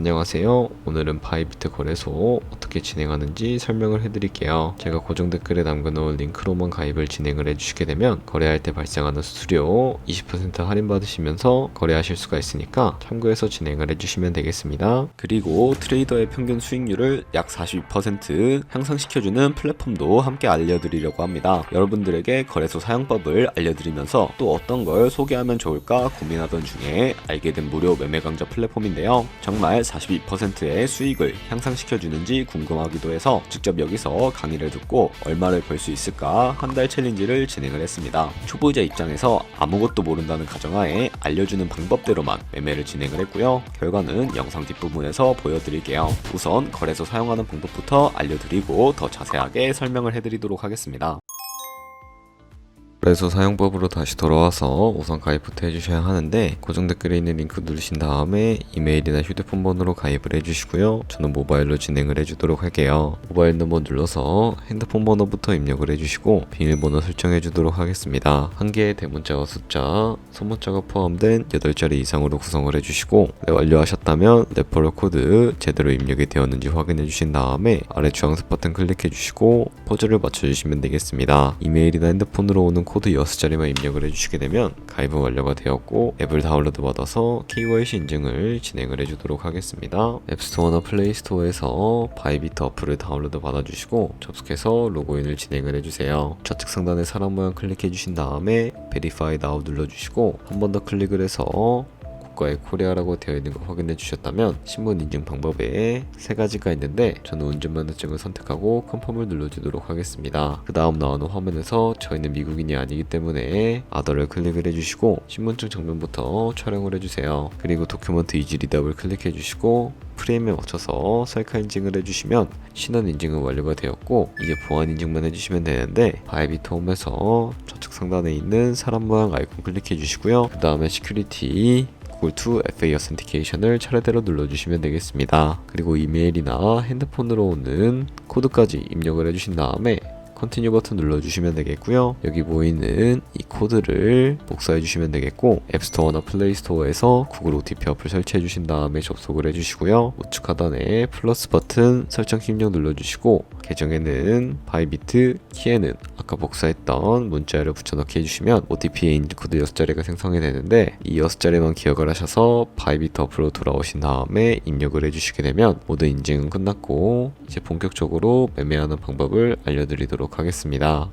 안녕하세요. 오늘은 바이비트 거래소 어떻게 진행하는지 설명을 해드릴게요. 제가 고정 댓글에 남겨놓은 링크로만 가입을 진행을 해주시게 되면 거래할 때 발생하는 수수료 20% 할인받으시면서 거래하실 수가 있으니까 참고해서 진행을 해주시면 되겠습니다. 그리고 트레이더의 평균 수익률을 약 42% 향상시켜주는 플랫폼도 함께 알려드리려고 합니다. 여러분들에게 거래소 사용법을 알려드리면서 또 어떤 걸 소개하면 좋을까 고민하던 중에 알게 된 무료 매매 강좌 플랫폼인데요. 정말 42%의 수익을 향상시켜주는지 궁금하기도 해서 직접 여기서 강의를 듣고 얼마를 벌 수 있을까 한 달 챌린지를 진행을 했습니다. 초보자 입장에서 아무것도 모른다는 가정하에 알려주는 방법대로만 매매를 진행을 했고요. 결과는 영상 뒷부분에서 보여드릴게요. 우선 거래소 사용하는 방법부터 알려드리고 더 자세하게 설명을 해드리도록 하겠습니다. 거래소 사용법으로 다시 돌아와서 우선 가입부터 해주셔야 하는데 고정 댓글에 있는 링크 누르신 다음에 이메일이나 휴대폰 번호로 가입을 해주시고요. 저는 모바일로 진행을 해주도록 할게요. 모바일 넘버 눌러서 핸드폰 번호부터 입력을 해주시고 비밀번호 설정해 주도록 하겠습니다. 한 개의 대문자와 숫자, 소문자가 포함된 8자리 이상으로 구성을 해주시고 완료하셨다면 레퍼럴 코드 제대로 입력이 되었는지 확인해 주신 다음에 아래 주황색 버튼 클릭해 주시고 퍼즐을 맞춰주시면 되겠습니다. 이메일이나 핸드폰으로 오는 코드 6자리만 입력을 해주시게 되면 가입은 완료가 되었고 앱을 다운로드 받아서 KYC 인증을 진행을 해주도록 하겠습니다. 앱스토어나 플레이스토어에서 바이비트 어플을 다운로드 받아주시고 접속해서 로그인을 진행을 해주세요. 좌측 상단에 사람 모양 클릭해 주신 다음에 Verify Now 눌러주시고 한 번 더 클릭을 해서 국가의 코리아라고 되어 있는 거 확인해 주셨다면 신분 인증 방법에 3가지가 있는데 저는 운전면허증을 선택하고 컨펌을 눌러주도록 하겠습니다. 그 다음 나오는 화면에서 저희는 미국인이 아니기 때문에 아더를 클릭을 해주시고 신분증 정면부터 촬영을 해주세요. 그리고 도큐먼트 이지 리더블 클릭해 주시고 프레임에 맞춰서 셀카 인증을 해주시면 신원 인증은 완료가 되었고 이제 보안 인증만 해주시면 되는데 바이비트 홈에서 좌측 상단에 있는 사람 모양 아이콘 클릭해 주시고요. 그 다음에 시큐리티 Google FA Authentication을 차례대로 눌러주시면 되겠습니다. 그리고 이메일이나 핸드폰으로 오는 코드까지 입력을 해주신 다음에 컨티뉴 버튼 눌러주시면 되겠고요. 여기 보이는 이 코드를 복사해 주시면 되겠고 앱스토어나 플레이스토어에서 구글 OTP 어플 설치해 주신 다음에 접속을 해주시고요. 우측 하단에 플러스 버튼 설정 입력 눌러주시고 계정에는 바이비트, 키에는 아까 복사했던 문자를 붙여넣기 해주시면 OTP의 인코드 6자리가 생성이 되는데 이 6자리만 기억을 하셔서 바이비트 어플로 돌아오신 다음에 입력을 해주시게 되면 모든 인증은 끝났고 이제 본격적으로 매매하는 방법을 알려드리도록 하겠습니다.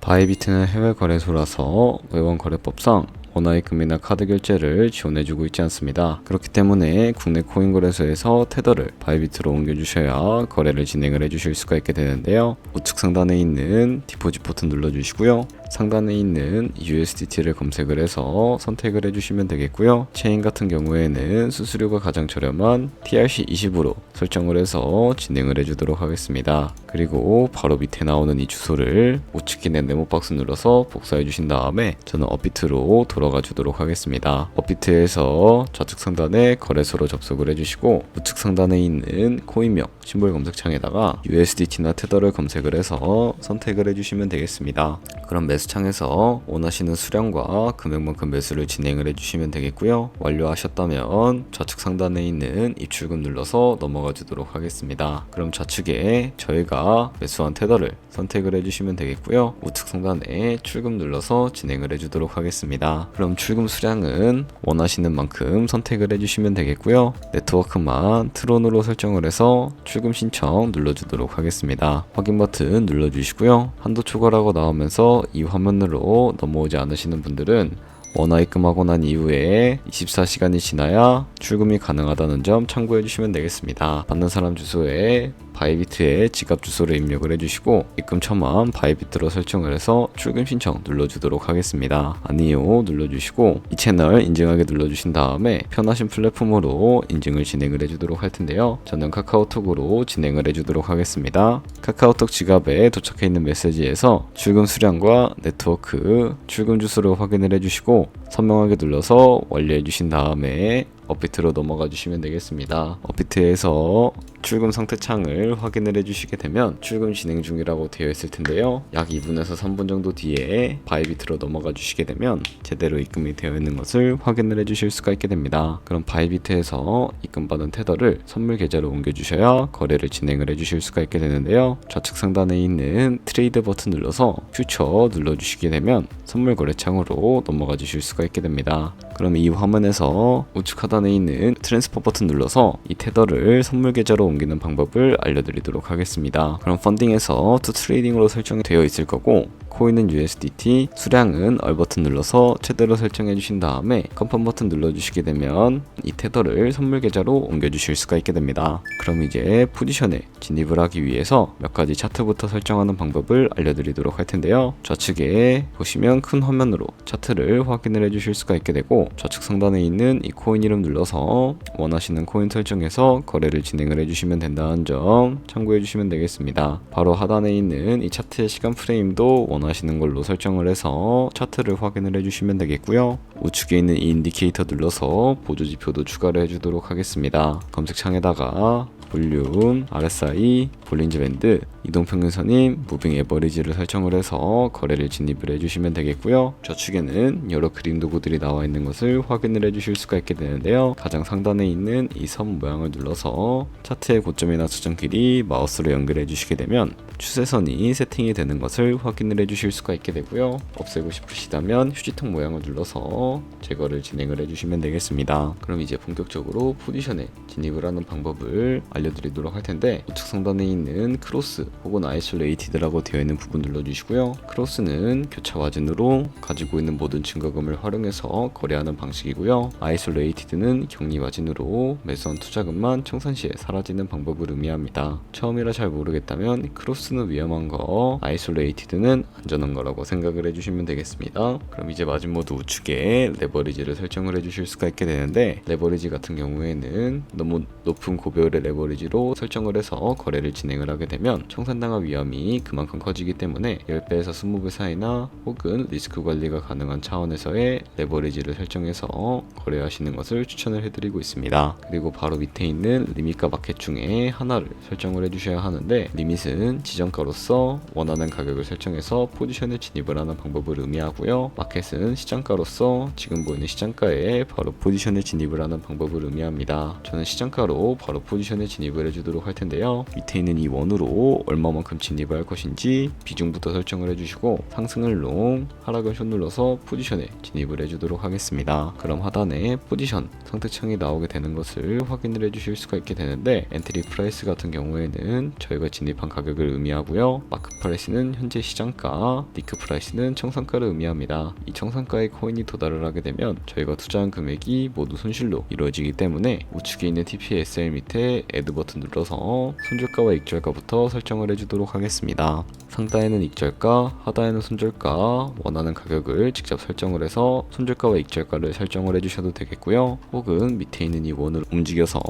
바이비트는 해외 거래소라서 외환 거래법상 원화입금이나 카드 결제를 지원해주고 있지 않습니다. 그렇기 때문에 국내 코인 거래소에서 테더를 바이비트로 옮겨주셔야 거래를 진행을 해주실 수가 있게 되는데요. 우측 상단에 있는 디포짓 버튼 눌러주시고요. 상단에 있는 USDT를 검색을 해서 선택을 해주시면 되겠고요. 체인 같은 경우에는 수수료가 가장 저렴한 TRC20으로 설정을 해서 진행을 해주도록 하겠습니다. 그리고 바로 밑에 나오는 이 주소를 우측에 네모박스 눌러서 복사해 주신 다음에 저는 업비트로 돌아가 주도록 하겠습니다. 업비트에서 좌측 상단에 거래소로 접속을 해주시고 우측 상단에 있는 코인명 심볼 검색창에다가 USDT나 테더를 검색을 해서 선택을 해주시면 되겠습니다. 그럼 매수창에서 원하시는 수량과 금액만큼 매수를 진행을 해주시면 되겠고요. 완료하셨다면 좌측 상단에 있는 입출금 눌러서 넘어가 주도록 하겠습니다. 그럼 좌측에 저희가 매수한 테더를 선택을 해주시면 되겠고요. 우측 상단에 출금 눌러서 진행을 해주도록 하겠습니다. 그럼 출금 수량은 원하시는 만큼 선택을 해주시면 되겠고요. 네트워크만 트론으로 설정을 해서 출금 신청 눌러주도록 하겠습니다. 확인 버튼 눌러주시고요. 한도 초과라고 나오면서 이 화면으로 넘어오지 않으시는 분들은 원화 입금하고 난 이후에 24시간이 지나야 출금이 가능하다는 점 참고해 주시면 되겠습니다. 받는 사람 주소에 바이비트에 지갑 주소를 입력을 해주시고 입금처만 바이비트로 설정을 해서 출금 신청 눌러주도록 하겠습니다. 아니요 눌러주시고 이 채널 인증하게 눌러주신 다음에 편하신 플랫폼으로 인증을 진행을 해주도록 할 텐데요. 저는 카카오톡으로 진행을 해주도록 하겠습니다. 카카오톡 지갑에 도착해 있는 메시지에서 출금 수량과 네트워크 출금 주소를 확인을 해주시고 선명하게 눌러서 완료해 주신 다음에 업비트로 넘어가 주시면 되겠습니다. 업비트에서 출금 상태 창을 확인을 해주시게 되면 출금 진행 중이라고 되어 있을 텐데요. 약 2분에서 3분 정도 뒤에 바이비트로 넘어가 주시게 되면 제대로 입금이 되어 있는 것을 확인을 해주실 수가 있게 됩니다. 그럼 바이비트에서 입금받은 테더를 선물 계좌로 옮겨주셔야 거래를 진행을 해주실 수가 있게 되는데요. 좌측 상단에 있는 트레이드 버튼 눌러서 퓨처 눌러주시게 되면 선물 거래 창으로 넘어가 주실 수가 있게 됩니다. 그럼 이 화면에서 우측 하단에 있는 트랜스퍼 버튼 눌러서 이 테더를 선물 계좌로 옮기는 방법을 알려드리도록 하겠습니다. 그럼 펀딩에서 투 트레이딩으로 설정되어 있을 거고 코인은 USDT, 수량은 얼 버튼 눌러서 최대로 설정해 주신 다음에 컨펌 버튼 눌러주시게 되면 이 테더를 선물 계좌로 옮겨주실 수가 있게 됩니다. 그럼 이제 포지션에 진입을 하기 위해서 몇 가지 차트부터 설정하는 방법을 알려드리도록 할 텐데요. 좌측에 보시면 큰 화면으로 차트를 확인을 해주실 수가 있게 되고 좌측 상단에 있는 이 코인 이름 눌러서 원하시는 코인 설정해서 거래를 진행을 해주시면 된다는 점 참고해 주시면 되겠습니다. 바로 하단에 있는 이 차트의 시간 프레임도 원하시는 걸로 설정을 해서 차트를 확인을 해주시면 되겠고요. 우측에 있는 이 인디케이터 눌러서 보조지표도 추가를 해주도록 하겠습니다. 검색창에다가 볼륨, RSI, 볼린저 밴드, 이동평균선인 무빙 에버리지를 설정을 해서 거래를 진입을 해주시면 되겠고요. 좌측에는 여러 그림 도구들이 나와 있는 것을 확인을 해주실 수가 있게 되는데요. 가장 상단에 있는 이 선 모양을 눌러서 차트의 고점이나 수정 길이 마우스로 연결해 주시게 되면 추세선이 세팅이 되는 것을 확인을 해주실 수가 있게 되고요. 없애고 싶으시다면 휴지통 모양을 눌러서 제거를 진행을 해주시면 되겠습니다. 그럼 이제 본격적으로 포지션에 진입을 하는 방법을 알려드리도록 할 텐데 우측 상단에 있는 크로스 혹은 아이솔레이티드라고 되어 있는 부분 눌러주시고요. 크로스는 교차 마진으로 가지고 있는 모든 증거금을 활용해서 거래하는 방식이고요. 아이솔레이티드는 격리 마진으로 매수한 투자금만 청산 시에 사라지는 방법을 의미합니다. 처음이라 잘 모르겠다면 크로스는 위험한 거, 아이솔레이티드는 안전한 거라고 생각을 해주시면 되겠습니다. 그럼 이제 마진 모드 우측에 레버리지를 설정을 해주실 수가 있게 되는데 레버리지 같은 경우에는 너무 높은 고배율의 레버리지로 설정을 해서 거래를 진행을 하게 되면 청산당할 위험이 그만큼 커지기 때문에 10배에서 20배 사이나 혹은 리스크 관리가 가능한 차원에서의 레버리지를 설정해서 거래하시는 것을 추천을 해드리고 있습니다. 그리고 바로 밑에 있는 리밋과 마켓 중에 하나를 설정을 해주셔야 하는데 리밋은 지정가로서 원하는 가격을 설정해서 포지션에 진입을 하는 방법을 의미하고요. 마켓은 시장가로서 지금 보이는 시장가에 바로 포지션에 진입을 하는 방법을 의미합니다. 저는 시장가로 바로 포지션에 진입을 해주도록 할 텐데요. 밑에 있는 이 원으로 얼마만큼 진입을 할 것인지 비중부터 설정을 해주시고 상승을 롱, 하락을 숏 눌러서 포지션에 진입을 해주도록 하겠습니다. 그럼 하단에 포지션 선택창이 나오게 되는 것을 확인을 해주실 수가 있게 되는데 엔트리 프라이스 같은 경우에는 저희가 진입한 가격을 의미하고요. 마크 프라이스는 현재 시장가, 니크 프라이스는 청산가를 의미합니다. 이 청산가의 코인이 도달을 하게 되면 저희가 투자한 금액이 모두 손실로 이루어지기 때문에 우측에 있는 TPSL 밑에 애드 버튼 눌러서 손절가와 익절가부터 설정을 해주도록 하겠습니다. 상단에는 익절가, 하단에는 손절가, 원하는 가격을 직접 설정을 해서 손절가와 익절가를 설정을 해주셔도 되겠고요. 혹은 밑에 있는 이 원을 움직여서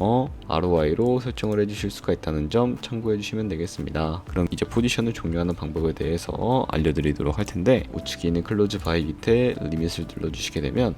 ROI로 설정을 해주실 수가 있다는 점 참고해 주시면 되겠습니다. 그럼 이제 포지션을 종료하는 방법에 대해서 알려드리도록 할 텐데 우측에 있는 클로즈 바이 밑에 리밋을 눌러주시게 되면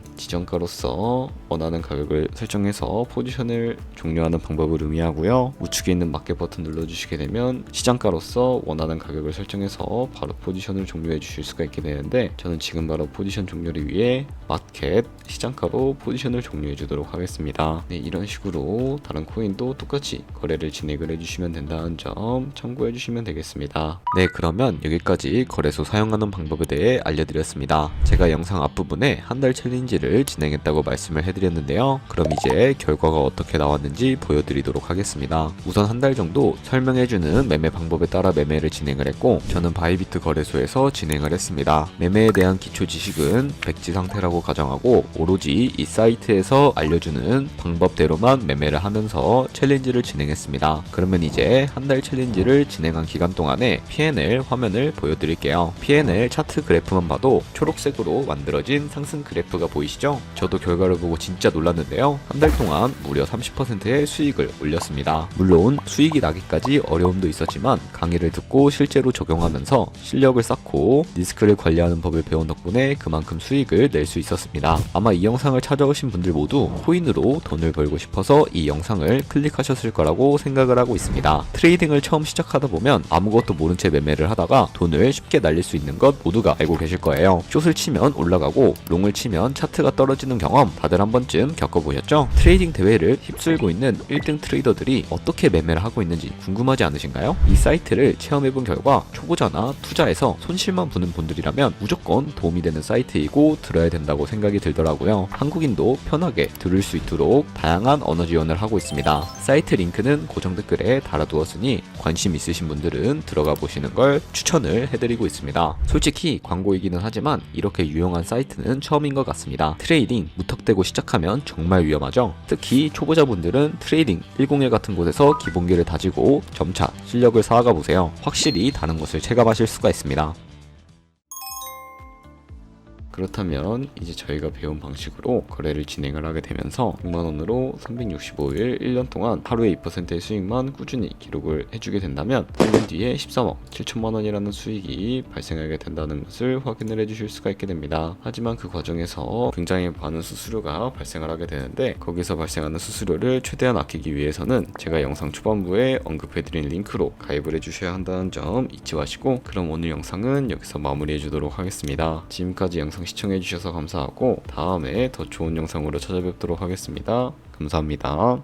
지정가로서 원하는 가격을 설정해서 포지션을 종료하는 방법을 의미하고요. 우측에 있는 마켓 버튼 눌러주시게 되면 시장가로서 원하는 가격을 설정해서 바로 포지션을 종료해 주실 수가 있게 되는데 저는 지금 바로 포지션 종료를 위해 마켓 시장가로 포지션을 종료해 주도록 하겠습니다. 네, 이런 식으로 다른 코인도 똑같이 거래를 진행을 해주시면 된다는 점 참고해 주시면 되겠습니다. 네, 그러면 여기까지 거래소 사용하는 방법에 대해 알려드렸습니다. 제가 영상 앞부분에 한 달 챌린지를 진행했다고 말씀을 해드렸는데요. 그럼 이제 결과가 어떻게 나왔는지 보여드리도록 하겠습니다. 우선 한 달 정도 설명해주는 매매 방법에 따라 매매를 진행을 했고 저는 바이비트 거래소에서 진행을 했습니다. 매매에 대한 기초 지식은 백지 상태라고 가정하고 오로지 이 사이트에서 알려주는 방법대로만 매매를 하면서 챌린지를 진행했습니다. 그러면 이제 한 달 챌린지를 진행한 기간 동안에 P&L 화면을 보여드릴게요. P&L 차트 그래프만 봐도 초록색으로 만들어진 상승 그래프가 보이시죠? 저도 결과를 보고 진짜 놀랐는데요. 한 달 동안 무려 30%의 수익을 올렸습니다. 물론 수익이 나기까지 어려움도 있었지만 강의를 듣고 실제로 적용 적용하면서 실력을 쌓고 리스크를 관리하는 법을 배운 덕분에 그만큼 수익을 낼 수 있었습니다. 아마 이 영상을 찾아오신 분들 모두 코인으로 돈을 벌고 싶어서 이 영상을 클릭하셨을 거라고 생각을 하고 있습니다. 트레이딩을 처음 시작하다 보면 아무것도 모른 채 매매를 하다가 돈을 쉽게 날릴 수 있는 것 모두가 알고 계실 거예요. 숏을 치면 올라가고 롱을 치면 차트가 떨어지는 경험 다들 한 번쯤 겪어보셨죠? 트레이딩 대회를 휩쓸고 있는 1등 트레이더들이 어떻게 매매를 하고 있는지 궁금하지 않으신가요? 이 사이트를 체험해본 결과 초보자나 투자해서 손실만 보는 분들이라면 무조건 도움이 되는 사이트이고 들어야 된다고 생각이 들더라고요. 한국인도 편하게 들을 수 있도록 다양한 언어 지원을 하고 있습니다. 사이트 링크는 고정 댓글에 달아두었으니 관심 있으신 분들은 들어가 보시는 걸 추천을 해드리고 있습니다. 솔직히 광고이기는 하지만 이렇게 유용한 사이트는 처음인 것 같습니다. 트레이딩 무턱대고 시작하면 정말 위험하죠. 특히 초보자분들은 트레이딩 101 같은 곳에서 기본기를 다지고 점차 실력을 쌓아가 보세요. 확실히 다른 것을 체감하실 수가 있습니다. 그렇다면 이제 저희가 배운 방식으로 거래를 진행을 하게 되면서 100만원으로 365일 1년 동안 하루에 2%의 수익만 꾸준히 기록을 해주게 된다면 1년 뒤에 13억 7천만원이라는 수익이 발생하게 된다는 것을 확인을 해주실 수가 있게 됩니다. 하지만 그 과정에서 굉장히 많은 수수료가 발생을 하게 되는데 거기서 발생하는 수수료를 최대한 아끼기 위해서는 제가 영상 초반부에 언급해드린 링크로 가입을 해주셔야 한다는 점 잊지 마시고, 그럼 오늘 영상은 여기서 마무리해 주도록 하겠습니다. 지금까지 영상 시청해주셔서 감사하고 다음에 더 좋은 영상으로 찾아뵙도록 하겠습니다. 감사합니다.